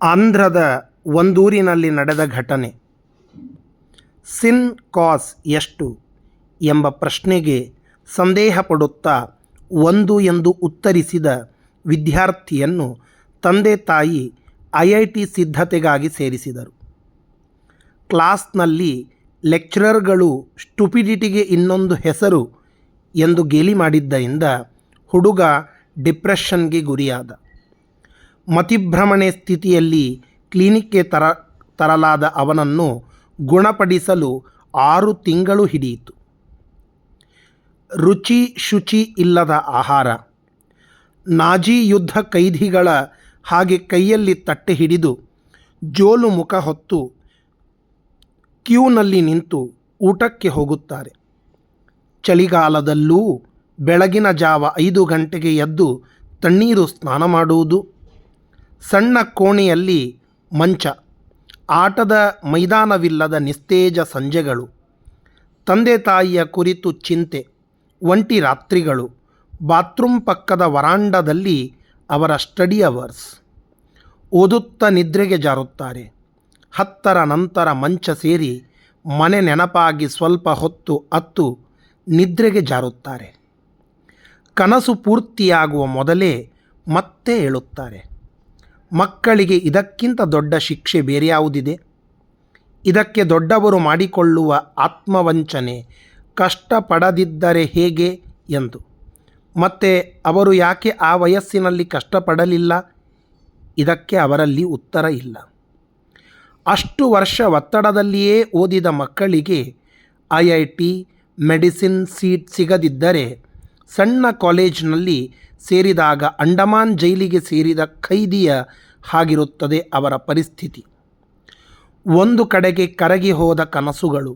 ಆಂಧ್ರದ ಒಂದೂರಿನಲ್ಲಿ ನಡೆದ ಘಟನೆ. ಸಿನ್ ಕಾಸ್ ಎಷ್ಟು ಎಂಬ ಪ್ರಶ್ನೆಗೆ ಸಂದೇಹಪಡುತ್ತಾ 1 ಎಂದು ಉತ್ತರಿಸಿದ ವಿದ್ಯಾರ್ಥಿಯನ್ನು ತಂದೆ ತಾಯಿ IIT ಸಿದ್ಧತೆಗಾಗಿ ಸೇರಿಸಿದರು. ಕ್ಲಾಸ್ನಲ್ಲಿ ಲೆಕ್ಚರರ್ಗಳು ಸ್ಟುಪಿಡಿಟಿಗೆ ಇನ್ನೊಂದು ಹೆಸರು ಎಂದು ಗೇಲಿ ಮಾಡಿದ್ದರಿಂದ ಹುಡುಗ ಡಿಪ್ರೆಷನ್ಗೆ ಗುರಿಯಾದ. ಮತಿಭ್ರಮಣೆ ಸ್ಥಿತಿಯಲ್ಲಿ ಕ್ಲಿನಿಕ್ಗೆ ತರಲಾದ ಅವನನ್ನು ಗುಣಪಡಿಸಲು 6 ತಿಂಗಳು ಹಿಡಿಯಿತು. ರುಚಿ ಶುಚಿ ಇಲ್ಲದ ಆಹಾರ, ನಾಜಿ ಯುದ್ಧ ಕೈದಿಗಳ ಹಾಗೆ ಕೈಯಲ್ಲಿ ತಟ್ಟೆ ಹಿಡಿದು ಜೋಲು ಮುಖ ಹೊತ್ತು ಕ್ಯೂನಲ್ಲಿ ನಿಂತು ಊಟಕ್ಕೆ ಹೋಗುತ್ತಾರೆ. ಚಳಿಗಾಲದಲ್ಲೂ ಬೆಳಗಿನ ಜಾವ 5 ಗಂಟೆಗೆ ಎದ್ದು ತಣ್ಣೀರು ಸ್ನಾನ ಮಾಡುವುದು, ಸಣ್ಣ ಕೋಣೆಯಲ್ಲಿ ಮಂಚ, ಆಟದ ಮೈದಾನವಿಲ್ಲದ ನಿಸ್ತೇಜ ಸಂಜೆಗಳು, ತಂದೆ ತಾಯಿಯ ಕುರಿತು ಚಿಂತೆ, ಒಂಟಿ ರಾತ್ರಿಗಳು, ಬಾತ್ರೂಮ್ ಪಕ್ಕದ ವರಾಂಡದಲ್ಲಿ ಅವರ ಸ್ಟಡಿ ಅವರ್ಸ್. ಓದುತ್ತಾ ನಿದ್ರೆಗೆ ಜಾರುತ್ತಾರೆ. 10ರ ನಂತರ ಮಂಚ ಸೇರಿ ಮನೆ ನೆನಪಾಗಿ ಸ್ವಲ್ಪ ಹೊತ್ತು ಅತ್ತು ನಿದ್ರೆಗೆ ಜಾರುತ್ತಾರೆ. ಕನಸು ಪೂರ್ತಿಯಾಗುವ ಮೊದಲೇ ಮತ್ತೆ ಏಳುತ್ತಾರೆ. ಮಕ್ಕಳಿಗೆ ಇದಕ್ಕಿಂತ ದೊಡ್ಡ ಶಿಕ್ಷೆ ಬೇರೆಯಾವುದಿದೆ? ಇದಕ್ಕೆ ದೊಡ್ಡವರು ಮಾಡಿಕೊಳ್ಳುವ ಆತ್ಮವಂಚನೆ ಕಷ್ಟಪಡದಿದ್ದರೆ ಹೇಗೆ ಎಂದು. ಮತ್ತೆ ಅವರು ಯಾಕೆ ಆ ವಯಸ್ಸಿನಲ್ಲಿ ಕಷ್ಟಪಡಲಿಲ್ಲ? ಇದಕ್ಕೆ ಅವರಲ್ಲಿ ಉತ್ತರ ಇಲ್ಲ. ಅಷ್ಟು ವರ್ಷ ಒತ್ತಡದಲ್ಲಿಯೇ ಓದಿದ ಮಕ್ಕಳಿಗೆ IIT ಮೆಡಿಸಿನ್ ಸೀಟ್ ಸಿಗದಿದ್ದರೆ ಸಣ್ಣ ಕಾಲೇಜಿನಲ್ಲಿ ಸೇರಿದಾಗ ಅಂಡಮಾನ್ ಜೈಲಿಗೆ ಸೇರಿದ ಖೈದಿಯ ಹಾಗಿರುತ್ತದೆ ಅವರ ಪರಿಸ್ಥಿತಿ. ಒಂದು ಕಡೆಗೆ ಕರಗಿ ಹೋದ ಕನಸುಗಳು,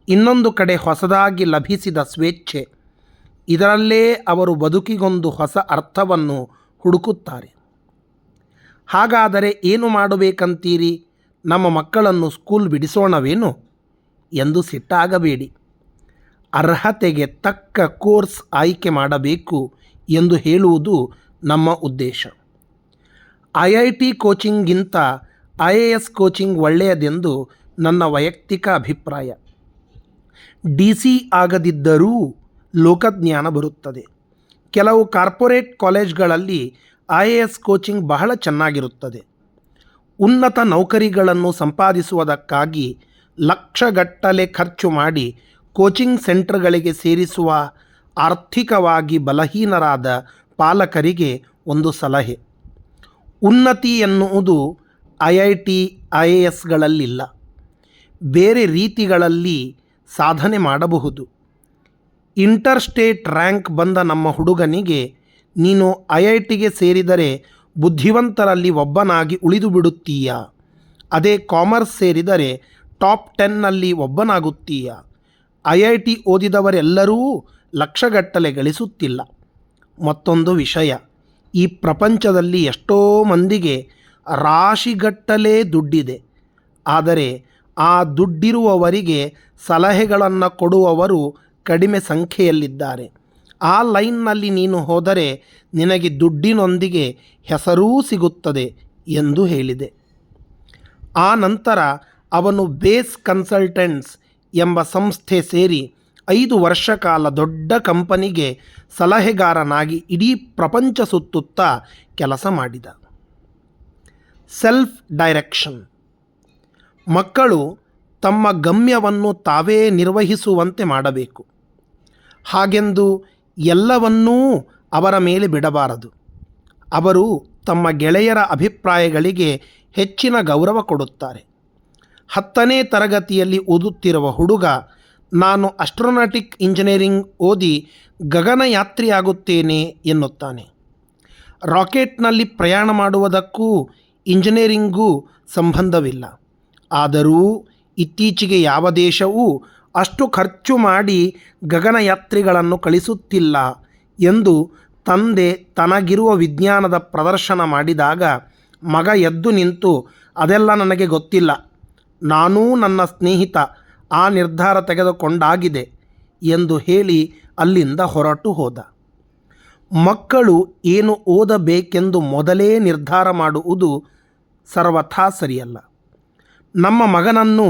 ಇನ್ನೊಂದು ಕಡೆ ಹೊಸದಾಗಿ ಲಭಿಸಿದ ಸ್ವೇಚ್ಛೆ. ಇದರಲ್ಲೇ ಅವರು ಬದುಕಿಗೊಂದು ಹೊಸ ಅರ್ಥವನ್ನು ಹುಡುಕುತ್ತಾರೆ. ಹಾಗಾದರೆ ಏನು ಮಾಡಬೇಕಂತೀರಿ? ನಮ್ಮ ಮಕ್ಕಳನ್ನು ಸ್ಕೂಲ್ ಬಿಡಿಸೋಣವೇನು ಎಂದು ಸಿಟ್ಟಾಗಬೇಡಿ. ಅರ್ಹತೆಗೆ ತಕ್ಕ ಕೋರ್ಸ್ ಆಯ್ಕೆ ಮಾಡಬೇಕು ಎಂದು ಹೇಳುವುದು ನಮ್ಮ ಉದ್ದೇಶ. IIT ಕೋಚಿಂಗ್ಗಿಂತ IAS ಕೋಚಿಂಗ್ ಒಳ್ಳೆಯದೆಂದು ನನ್ನ ವೈಯಕ್ತಿಕ ಅಭಿಪ್ರಾಯ. DC ಆಗದಿದ್ದರೂ ಲೋಕಜ್ಞಾನ ಬರುತ್ತದೆ. ಕೆಲವು ಕಾರ್ಪೊರೇಟ್ ಕಾಲೇಜ್ಗಳಲ್ಲಿ IAS ಕೋಚಿಂಗ್ ಬಹಳ ಚೆನ್ನಾಗಿರುತ್ತದೆ. ಉನ್ನತ ನೌಕರಿಗಳನ್ನು ಸಂಪಾದಿಸುವುದಕ್ಕಾಗಿ ಲಕ್ಷಗಟ್ಟಲೆ ಖರ್ಚು ಮಾಡಿ ಕೋಚಿಂಗ್ ಸೆಂಟರ್ಗಳಿಗೆ ಸೇರಿಸುವ ಆರ್ಥಿಕವಾಗಿ ಬಲಹೀನರಾದ ಪಾಲಕರಿಗೆ ಒಂದು ಸಲಹೆ. ಉನ್ನತಿ ಎನ್ನುವುದು IIT IASಗಳಲ್ಲಿಲ್ಲ. ಬೇರೆ ರೀತಿಗಳಲ್ಲಿ ಸಾಧನೆ ಮಾಡಬಹುದು. ಇಂಟರ್ಸ್ಟೇಟ್ ರ್ಯಾಂಕ್ ಬಂದ ನಮ್ಮ ಹುಡುಗನಿಗೆ ನೀನು IITಗೆ ಸೇರಿದರೆ ಬುದ್ಧಿವಂತರಲ್ಲಿ ಒಬ್ಬನಾಗಿ ಉಳಿದು ಬಿಡುತ್ತೀಯಾ? ಅದೇ ಕಾಮರ್ಸ್ ಸೇರಿದರೆ ಟಾಪ್ 10ನಲ್ಲಿ ಒಬ್ಬನಾಗುತ್ತೀಯಾ? IIT ಓದಿದವರೆಲ್ಲರೂ ಲಕ್ಷಗಟ್ಟಲೆ ಗಳಿಸುತ್ತಿಲ್ಲ. ಮತ್ತೊಂದು ವಿಷಯ, ಈ ಪ್ರಪಂಚದಲ್ಲಿ ಎಷ್ಟೋ ಮಂದಿಗೆ ರಾಶಿಗಟ್ಟಲೆ ದುಡ್ಡಿದೆ. ಆದರೆ ಆ ದುಡ್ಡಿರುವವರಿಗೆ ಸಲಹೆಗಳನ್ನು ಕೊಡುವವರು ಕಡಿಮೆ ಸಂಖ್ಯೆಯಲ್ಲಿದ್ದಾರೆ. ಆ ಲೈನ್ನಲ್ಲಿ ನೀನು ಹೋದರೆ ನಿನಗೆ ದುಡ್ಡಿನೊಂದಿಗೆ ಹೆಸರೂ ಸಿಗುತ್ತದೆ ಎಂದು ಹೇಳಿದೆ. ಆ ನಂತರ ಅವನು ಬೇಸ್ ಕನ್ಸಲ್ಟೆಂಟ್ಸ್ ಎಂಬ ಸಂಸ್ಥೆ ಸೇರಿ 5 ವರ್ಷ ಕಾಲ ದೊಡ್ಡ ಕಂಪನಿಗೆ ಸಲಹೆಗಾರನಾಗಿ ಇಡೀ ಪ್ರಪಂಚ ಸುತ್ತುತ್ತಾ ಕೆಲಸ ಮಾಡಿದ. Self direction. ಮಕ್ಕಳು ತಮ್ಮ ಗಮ್ಯವನ್ನು ತಾವೇ ನಿರ್ವಹಿಸುವಂತೆ ಮಾಡಬೇಕು. ಹಾಗೆಂದು ಎಲ್ಲವನ್ನೂ ಅವರ ಮೇಲೆ ಬಿಡಬಾರದು. ಅವರು ತಮ್ಮ ಗೆಳೆಯರ ಅಭಿಪ್ರಾಯಗಳಿಗೆ ಹೆಚ್ಚಿನ ಗೌರವ ಕೊಡುತ್ತಾರೆ. 10ನೇ ತರಗತಿಯಲ್ಲಿ ಓದುತ್ತಿರುವ ಹುಡುಗ ನಾನು ಆಸ್ಟ್ರೋನಾಟಿಕ್ ಇಂಜಿನಿಯರಿಂಗ್ ಓದಿ ಗಗನಯಾತ್ರಿಯಾಗುತ್ತೇನೆ ಎನ್ನುತ್ತಾನೆ. ರಾಕೆಟ್ನಲ್ಲಿ ಪ್ರಯಾಣ ಮಾಡುವುದಕ್ಕೂ ಇಂಜಿನಿಯರಿಂಗೂ ಸಂಬಂಧವಿಲ್ಲ. ಆದರೂ ಇತ್ತೀಚೆಗೆ ಯಾವ ದೇಶವೂ ಅಷ್ಟು ಖರ್ಚು ಮಾಡಿ ಗಗನಯಾತ್ರಿಗಳನ್ನು ಕಳಿಸುತ್ತಿಲ್ಲ ಎಂದು ತಂದೆ ತನಗಿರುವ ವಿಜ್ಞಾನದ ಪ್ರದರ್ಶನ ಮಾಡಿದಾಗ ಮಗ ಎದ್ದು ನಿಂತು, ಅದೆಲ್ಲ ನನಗೆ ಗೊತ್ತಿಲ್ಲ, ನಾನೂ ನನ್ನ ಸ್ನೇಹಿತ ಆ ನಿರ್ಧಾರ ತೆಗೆದುಕೊಂಡಾಗಿದೆ ಎಂದು ಹೇಳಿ ಅಲ್ಲಿಂದ ಹೊರಟು ಹೋದ. ಮಕ್ಕಳು ಏನು ಓದಬೇಕೆಂದು ಮೊದಲೇ ನಿರ್ಧಾರ ಮಾಡುವುದು ಸರ್ವಥಾ ಸರಿಯಲ್ಲ. ನಮ್ಮ ಮಗನನ್ನು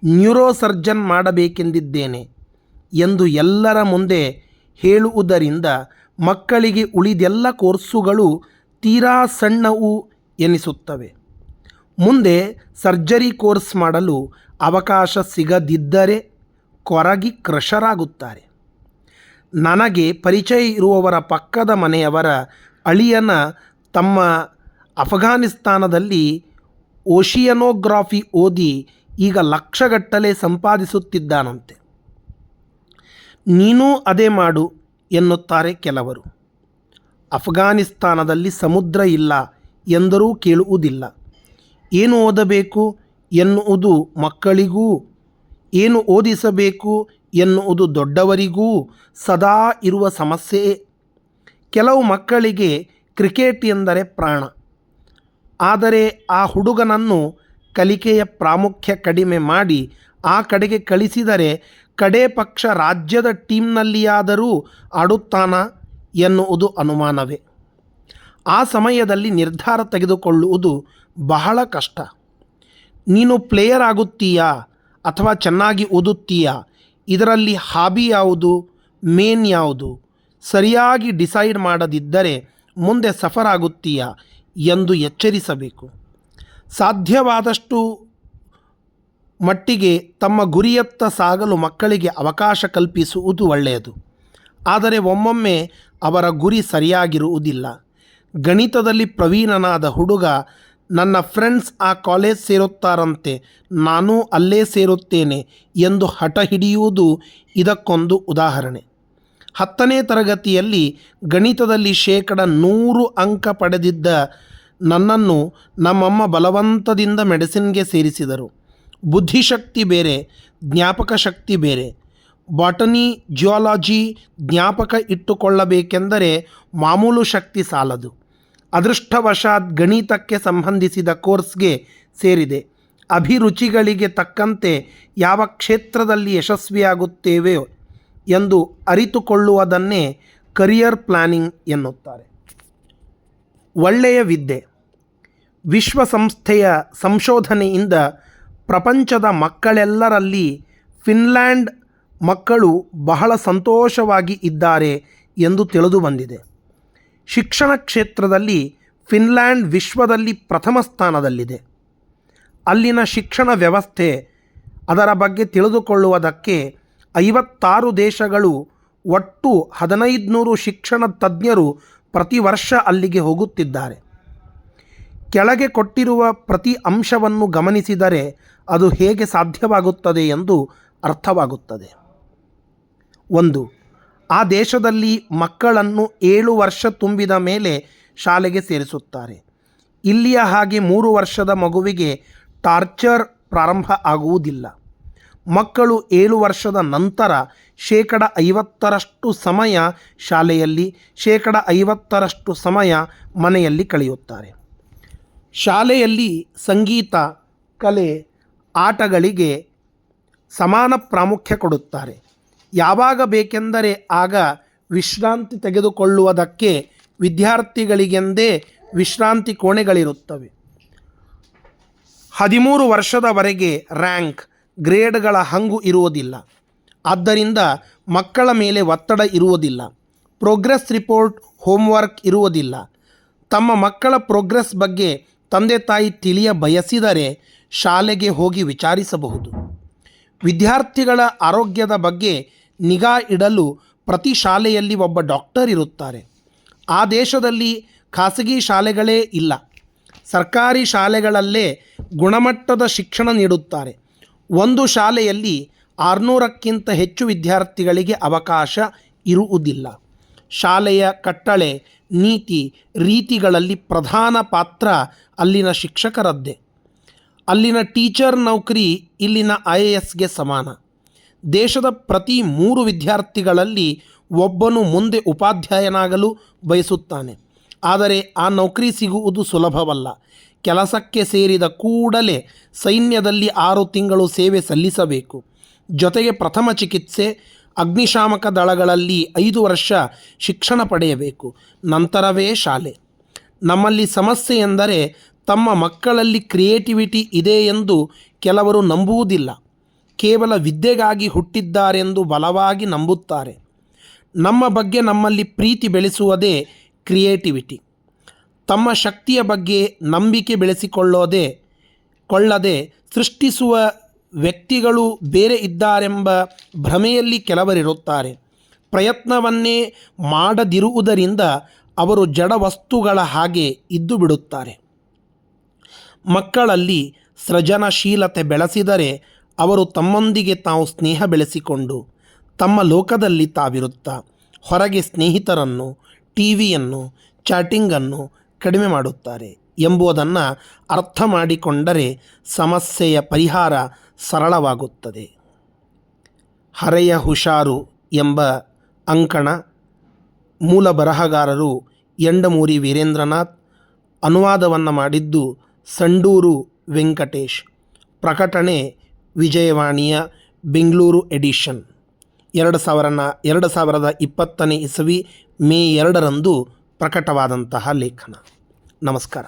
ನ್ಯೂರೋಸರ್ಜನ್ ಮಾಡಬೇಕೆಂದಿದ್ದೇನೆ ಎಂದು ಎಲ್ಲರ ಮುಂದೆ ಹೇಳುವುದರಿಂದ ಮಕ್ಕಳಿಗೆ ಉಳಿದೆಲ್ಲ ಕೋರ್ಸುಗಳು ತೀರಾ ಸಣ್ಣವು ಎನಿಸುತ್ತವೆ. ಮುಂದೆ ಸರ್ಜರಿ ಕೋರ್ಸ್ ಮಾಡಲು ಅವಕಾಶ ಸಿಗದಿದ್ದರೆ ಕೊರಗಿ ಕ್ರಶರಾಗುತ್ತಾರೆ. ನನಗೆ ಪರಿಚಯ ಇರುವವರ ಪಕ್ಕದ ಮನೆಯವರ ಅಳಿಯನ ತಮ್ಮ ಅಫ್ಘಾನಿಸ್ತಾನದಲ್ಲಿ ಓಷಿಯನೋಗ್ರಾಫಿ ಓದಿ ಈಗ ಲಕ್ಷಗಟ್ಟಲೆ ಸಂಪಾದಿಸುತ್ತಿದ್ದಾನಂತೆ. ನೀನೂ ಅದೇ ಮಾಡು ಎನ್ನುತ್ತಾರೆ ಕೆಲವರು. ಅಫ್ಘಾನಿಸ್ತಾನದಲ್ಲಿ ಸಮುದ್ರ ಇಲ್ಲ ಎಂದರೂ ಕೇಳುವುದಿಲ್ಲ. ಏನು ಓದಬೇಕು ಎನ್ನುವುದು ಮಕ್ಕಳಿಗೂ, ಏನು ಓದಿಸಬೇಕು ಎನ್ನುವುದು ದೊಡ್ಡವರಿಗೂ ಸದಾ ಇರುವ ಸಮಸ್ಯೆಯೇ. ಕೆಲವು ಮಕ್ಕಳಿಗೆ ಕ್ರಿಕೆಟ್ ಎಂದರೆ ಪ್ರಾಣ. ಆದರೆ ಆ ಹುಡುಗನನ್ನು ಕಲಿಕೆಯ ಪ್ರಾಮುಖ್ಯ ಕಡಿಮೆ ಮಾಡಿ ಆ ಕಡೆಗೆ ಕಳಿಸಿದರೆ ಕಡೇ ಪಕ್ಷ ರಾಜ್ಯದ ಟೀಮ್ನಲ್ಲಿಯಾದರೂ ಆಡುತ್ತಾನ ಎನ್ನುವುದು ಅನುಮಾನವೇ. ಆ ಸಮಯದಲ್ಲಿ ನಿರ್ಧಾರ ತೆಗೆದುಕೊಳ್ಳುವುದು ಬಹಳ ಕಷ್ಟ. ನೀನು ಪ್ಲೇಯರ್ ಆಗುತ್ತೀಯಾ ಅಥವಾ ಚೆನ್ನಾಗಿ ಓದುತ್ತೀಯಾ, ಇದರಲ್ಲಿ ಹಾಬಿ ಯಾವುದು, ಮೇನ್ ಯಾವುದು, ಸರಿಯಾಗಿ ಡಿಸೈಡ್ ಮಾಡದಿದ್ದರೆ ಮುಂದೆ ಸಫರ್ ಆಗುತ್ತೀಯಾ ಎಂದು ಎಚ್ಚರಿಸಬೇಕು. ಸಾಧ್ಯವಾದಷ್ಟು ಮಟ್ಟಿಗೆ ತಮ್ಮ ಗುರಿಯತ್ತ ಸಾಗಲು ಮಕ್ಕಳಿಗೆ ಅವಕಾಶ ಕಲ್ಪಿಸುವುದು ಒಳ್ಳೆಯದು. ಆದರೆ ಒಮ್ಮೊಮ್ಮೆ ಅವರ ಗುರಿ ಸರಿಯಾಗಿರುವುದಿಲ್ಲ. ಗಣಿತದಲ್ಲಿ ಪ್ರವೀಣನಾದ ಹುಡುಗ ನನ್ನ ಫ್ರೆಂಡ್ಸ್ ಆ ಕಾಲೇಜ್ ಸೇರುತ್ತಾರಂತೆ, ನಾನೂ ಅಲ್ಲೇ ಸೇರುತ್ತೇನೆ ಎಂದು ಹಠ ಹಿಡಿಯುವುದು ಇದಕ್ಕೊಂದು ಉದಾಹರಣೆ. 10ನೇ ತರಗತಿಯಲ್ಲಿ ಗಣಿತದಲ್ಲಿ 100 ಅಂಕ ಪಡೆದಿದ್ದ ನನ್ನನ್ನು ನಮ್ಮಮ್ಮ ಬಲವಂತದಿಂದ ಮೆಡಿಸಿನ್ಗೆ ಸೇರಿಸಿದರು. ಬುದ್ಧಿಶಕ್ತಿ ಬೇರೆ, ಜ್ಞಾಪಕ ಶಕ್ತಿ ಬೇರೆ. ಬಾಟನಿ, ಜಿಯಾಲಜಿ ಜ್ಞಾಪಕ ಇಟ್ಟುಕೊಳ್ಳಬೇಕೆಂದರೆ ಮಾಮೂಲು ಶಕ್ತಿ ಸಾಲದು. ಅದೃಷ್ಟವಶಾತ್ ಗಣಿತಕ್ಕೆ ಸಂಬಂಧಿಸಿದ ಕೋರ್ಸ್ಗೆ ಸೇರಿದೆ. ಅಭಿರುಚಿಗಳಿಗೆ ತಕ್ಕಂತೆ ಯಾವ ಕ್ಷೇತ್ರದಲ್ಲಿ ಯಶಸ್ವಿಯಾಗುತ್ತೇವೆ ಎಂದು ಅರಿತುಕೊಳ್ಳುವುದನ್ನೇ ಕರಿಯರ್ ಪ್ಲಾನಿಂಗ್ ಎನ್ನುತ್ತಾರೆ. ಒಳ್ಳೆಯ ವಿದ್ಯೆ. ವಿಶ್ವಸಂಸ್ಥೆಯ ಸಂಶೋಧನೆಯಿಂದ ಪ್ರಪಂಚದ ಮಕ್ಕಳೆಲ್ಲರಲ್ಲಿ ಫಿನ್ಲ್ಯಾಂಡ್ ಮಕ್ಕಳು ಬಹಳ ಸಂತೋಷವಾಗಿ ಇದ್ದಾರೆ ಎಂದು ತಿಳಿದು ಬಂದಿದೆ. ಶಿಕ್ಷಣ ಕ್ಷೇತ್ರದಲ್ಲಿ ಫಿನ್ಲ್ಯಾಂಡ್ ವಿಶ್ವದಲ್ಲಿ ಪ್ರಥಮ ಸ್ಥಾನದಲ್ಲಿದೆ. ಅಲ್ಲಿನ ಶಿಕ್ಷಣ ವ್ಯವಸ್ಥೆ, ಅದರ ಬಗ್ಗೆ ತಿಳಿದುಕೊಳ್ಳುವುದಕ್ಕೆ 56 ದೇಶಗಳು ಒಟ್ಟು 1500 ಶಿಕ್ಷಣ ತಜ್ಞರು ಪ್ರತಿ ವರ್ಷ ಅಲ್ಲಿಗೆ ಹೋಗುತ್ತಿದ್ದಾರೆ. ಕೆಳಗೆ ಕೊಟ್ಟಿರುವ ಪ್ರತಿ ಅಂಶವನ್ನು ಗಮನಿಸಿದರೆ ಅದು ಹೇಗೆ ಸಾಧ್ಯವಾಗುತ್ತದೆ ಎಂದು ಅರ್ಥವಾಗುತ್ತದೆ. 1. ಆ ದೇಶದಲ್ಲಿ ಮಕ್ಕಳನ್ನು 7 ವರ್ಷ ತುಂಬಿದ ಮೇಲೆ ಶಾಲೆಗೆ ಸೇರಿಸುತ್ತಾರೆ. ಇಲ್ಲಿಯ ಹಾಗೆ 3 ವರ್ಷದ ಮಗುವಿಗೆ ಟಾರ್ಚರ್ ಪ್ರಾರಂಭ ಆಗುವುದಿಲ್ಲ. ಮಕ್ಕಳು 7 ವರ್ಷದ ನಂತರ 50% ಸಮಯ ಶಾಲೆಯಲ್ಲಿ, 50% ಸಮಯ ಮನೆಯಲ್ಲಿ ಕಳೆಯುತ್ತಾರೆ. ಶಾಲೆಯಲ್ಲಿ ಸಂಗೀತ, ಕಲೆ, ಆಟಗಳಿಗೆ ಸಮಾನ ಪ್ರಾಮುಖ್ಯ ಕೊಡುತ್ತಾರೆ. ಯಾವಾಗ ಬೇಕೆಂದರೆ ಆಗ ವಿಶ್ರಾಂತಿ ತೆಗೆದುಕೊಳ್ಳುವುದಕ್ಕೆ ವಿದ್ಯಾರ್ಥಿಗಳಿಗೆಂದೇ ವಿಶ್ರಾಂತಿ ಕೋಣೆಗಳಿರುತ್ತವೆ. 13 ವರ್ಷದವರೆಗೆ ರ್ಯಾಂಕ್, ಗ್ರೇಡ್ಗಳ ಹಂಗು ಇರುವುದಿಲ್ಲ. ಆದ್ದರಿಂದ ಮಕ್ಕಳ ಮೇಲೆ ಒತ್ತಡ ಇರುವುದಿಲ್ಲ. ಪ್ರೋಗ್ರೆಸ್ ರಿಪೋರ್ಟ್, ಹೋಮ್ವರ್ಕ್ ಇರುವುದಿಲ್ಲ. ತಮ್ಮ ಮಕ್ಕಳ ಪ್ರೋಗ್ರೆಸ್ ಬಗ್ಗೆ ತಂದೆ ತಾಯಿ ತಿಳಿಯ ಬಯಸಿದರೆ ಶಾಲೆಗೆ ಹೋಗಿ ವಿಚಾರಿಸಬಹುದು. ವಿದ್ಯಾರ್ಥಿಗಳ ಆರೋಗ್ಯದ ಬಗ್ಗೆ ನಿಗಾ ಇಡಲು ಪ್ರತಿ ಶಾಲೆಯಲ್ಲಿ ಒಬ್ಬ ಡಾಕ್ಟರ್ ಇರುತ್ತಾರೆ. ಆ ದೇಶದಲ್ಲಿ ಖಾಸಗಿ ಶಾಲೆಗಳೇ ಇಲ್ಲ. ಸರ್ಕಾರಿ ಶಾಲೆಗಳಲ್ಲೇ ಗುಣಮಟ್ಟದ ಶಿಕ್ಷಣ ನೀಡುತ್ತಾರೆ. ಒಂದು ಶಾಲೆಯಲ್ಲಿ 600ಕ್ಕಿಂತ ಹೆಚ್ಚು ವಿದ್ಯಾರ್ಥಿಗಳಿಗೆ ಅವಕಾಶ ಇರುವುದಿಲ್ಲ. ಶಾಲೆಯ ಕಟ್ಟಳೆ, ನೀತಿ, ರೀತಿಗಳಲ್ಲಿ ಪ್ರಧಾನ ಪಾತ್ರ ಅಲ್ಲಿನ ಶಿಕ್ಷಕರದ್ದೇ. ಅಲ್ಲಿನ ಟೀಚರ್ ನೌಕರಿ ಇಲ್ಲಿನ IASಗೆ ಸಮಾನ. ದೇಶದ ಪ್ರತಿ 3 ವಿದ್ಯಾರ್ಥಿಗಳಲ್ಲಿ ಒಬ್ಬನು ಮುಂದೆ ಉಪಾಧ್ಯಾಯನಾಗಲು ಬಯಸುತ್ತಾನೆ. ಆದರೆ ಆ ನೌಕರಿ ಸಿಗುವುದು ಸುಲಭವಲ್ಲ. ಕೆಲಸಕ್ಕೆ ಸೇರಿದ ಕೂಡಲೇ ಸೈನ್ಯದಲ್ಲಿ 6 ತಿಂಗಳು ಸೇವೆ ಸಲ್ಲಿಸಬೇಕು. ಜೊತೆಗೆ ಪ್ರಥಮ ಚಿಕಿತ್ಸೆ, ಅಗ್ನಿಶಾಮಕ ದಳಗಳಲ್ಲಿ 5 ವರ್ಷ ಶಿಕ್ಷಣ ಪಡೆಯಬೇಕು. ನಂತರವೇ ಶಾಲೆ. ನಮ್ಮಲ್ಲಿ ಸಮಸ್ಯೆ ಎಂದರೆ ತಮ್ಮ ಮಕ್ಕಳಲ್ಲಿ ಕ್ರಿಯೇಟಿವಿಟಿ ಇದೆ ಎಂದು ಕೆಲವರು ನಂಬುವುದಿಲ್ಲ. ಕೇವಲ ವಿದ್ಯೆಗಾಗಿ ಹುಟ್ಟಿದ್ದಾರೆಂದು ಬಲವಾಗಿ ನಂಬುತ್ತಾರೆ. ನಮ್ಮ ಬಗ್ಗೆ ನಮ್ಮಲ್ಲಿ ಪ್ರೀತಿ ಬೆಳೆಸುವುದೇ ಕ್ರಿಯೇಟಿವಿಟಿ. ತಮ್ಮ ಶಕ್ತಿಯ ಬಗ್ಗೆ ನಂಬಿಕೆ ಕೊಳ್ಳದೆ ಸೃಷ್ಟಿಸುವ ವ್ಯಕ್ತಿಗಳು ಬೇರೆ ಇದ್ದಾರೆಂಬ ಭ್ರಮೆಯಲ್ಲಿ ಕೆಲವರಿರುತ್ತಾರೆ. ಪ್ರಯತ್ನವನ್ನೇ ಮಾಡದಿರುವುದರಿಂದ ಅವರು ಜಡ ವಸ್ತುಗಳ ಹಾಗೆ ಇದ್ದು ಬಿಡುತ್ತಾರೆ. ಮಕ್ಕಳಲ್ಲಿ ಸೃಜನಶೀಲತೆ ಬೆಳೆಸಿದರೆ ಅವರು ತಮ್ಮೊಂದಿಗೆ ತಾವು ಸ್ನೇಹ ಬೆಳೆಸಿಕೊಂಡು ತಮ್ಮ ಲೋಕದಲ್ಲಿ ತಾವಿರುತ್ತಾ ಹೊರಗೆ ಸ್ನೇಹಿತರನ್ನು, ಟಿವಿಯನ್ನು, ಚಾಟಿಂಗನ್ನು ಕಡಿಮೆ ಮಾಡುತ್ತಾರೆ ಎಂಬುದನ್ನು ಅರ್ಥ ಮಾಡಿಕೊಂಡರೆ ಸಮಸ್ಯೆಯ ಪರಿಹಾರ ಸರಳವಾಗುತ್ತದೆ. ಹರೆಯ ಹುಷಾರು ಎಂಬ ಅಂಕಣ ಮೂಲ ಬರಹಗಾರರು ಯಂಡಮೂರಿ ವೀರೇಂದ್ರನಾಥ್, ಅನುವಾದವನ್ನು ಮಾಡಿದ್ದು ಸಂಡೂರು ವೆಂಕಟೇಶ್. ಪ್ರಕಟಣೆ ವಿಜಯವಾಣಿಯ ಬೆಂಗಳೂರು ಎಡಿಷನ್. 2020 ಮೇ 2 ಪ್ರಕಟವಾದಂತಹ ಲೇಖನ. ನಮಸ್ಕಾರ.